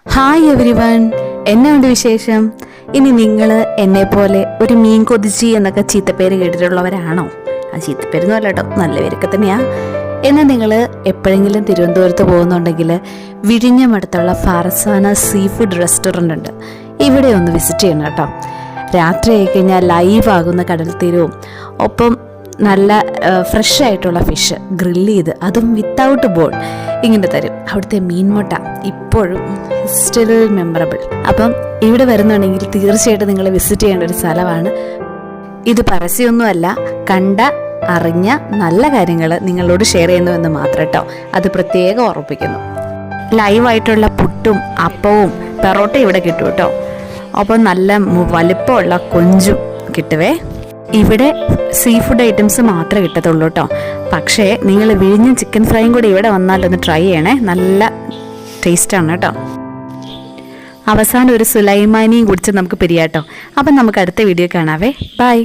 Hi everyone, എന്നാണ്ട് വിശേഷം? ഇനി നിങ്ങൾ എന്നെ പോലെ ഒരു മീൻ കൊതിച്ചി എന്നൊക്കെ ചീത്തപ്പേര് കേട്ടിട്ടുള്ളവരാണോ? ആ ചീത്തപ്പേരൊന്നും അല്ല കേട്ടോ, നല്ല പേരൊക്കെ തന്നെയാ. എന്നാൽ നിങ്ങൾ എപ്പോഴെങ്കിലും തിരുവനന്തപുരത്ത് പോകുന്നുണ്ടെങ്കിൽ വിഴിഞ്ഞമടുത്തുള്ള ഫർസാന സീ ഫുഡ് റെസ്റ്റോറൻ്റ് ഉണ്ട്, ഇവിടെ ഒന്ന് വിസിറ്റ് ചെയ്യണം കേട്ടോ. രാത്രി ആയി കഴിഞ്ഞാൽ ലൈവ് ആകുന്ന കടൽ തീരവും ഒപ്പം നല്ല ഫ്രഷ് ആയിട്ടുള്ള ഫിഷ് ഗ്രില്ല് ചെയ്ത് അതും വിത്തൗട്ട് ബോൺ ഇങ്ങനെ തരും. അവിടുത്തെ മീൻമുട്ട ഇപ്പോഴും സ്റ്റിൽ മെമ്മറബിൾ. അപ്പം ഇവിടെ വരുന്നുണ്ടെങ്കിൽ തീർച്ചയായിട്ടും നിങ്ങൾ വിസിറ്റ് ചെയ്യേണ്ട ഒരു സ്ഥലമാണ്. ഇത് പരസ്യമൊന്നുമല്ല, കണ്ട അറിഞ്ഞ നല്ല കാര്യങ്ങൾ നിങ്ങളോട് ഷെയർ ചെയ്യുന്നുവെന്ന് മാത്രം കേട്ടോ, അത് പ്രത്യേകം ഓർമ്മിപ്പിക്കുന്നു. ലൈവായിട്ടുള്ള പുട്ടും അപ്പവും പെറോട്ടയും ഇവിടെ കിട്ടും കേട്ടോ. അപ്പം നല്ല വലിപ്പമുള്ള കൊഞ്ചും കിട്ടുവേ. ഇവിടെ സീ ഫുഡ് ഐറ്റംസ് മാത്രമേ കിട്ടത്തുള്ളൂ കേട്ടോ. പക്ഷേ നിങ്ങൾ വിഴിഞ്ഞ ചിക്കൻ ഫ്രൈയും കൂടി ഇവിടെ വന്നാലൊന്ന് ട്രൈ ചെയ്യണേ, നല്ല ടേസ്റ്റാണ് കേട്ടോ. അവസാനം ഒരു സുലൈമാനിയും കുടിച്ച് നമുക്ക് പിരിയാട്ടോ. അപ്പം നമുക്ക് അടുത്ത വീഡിയോ കാണാവേ. ബൈ.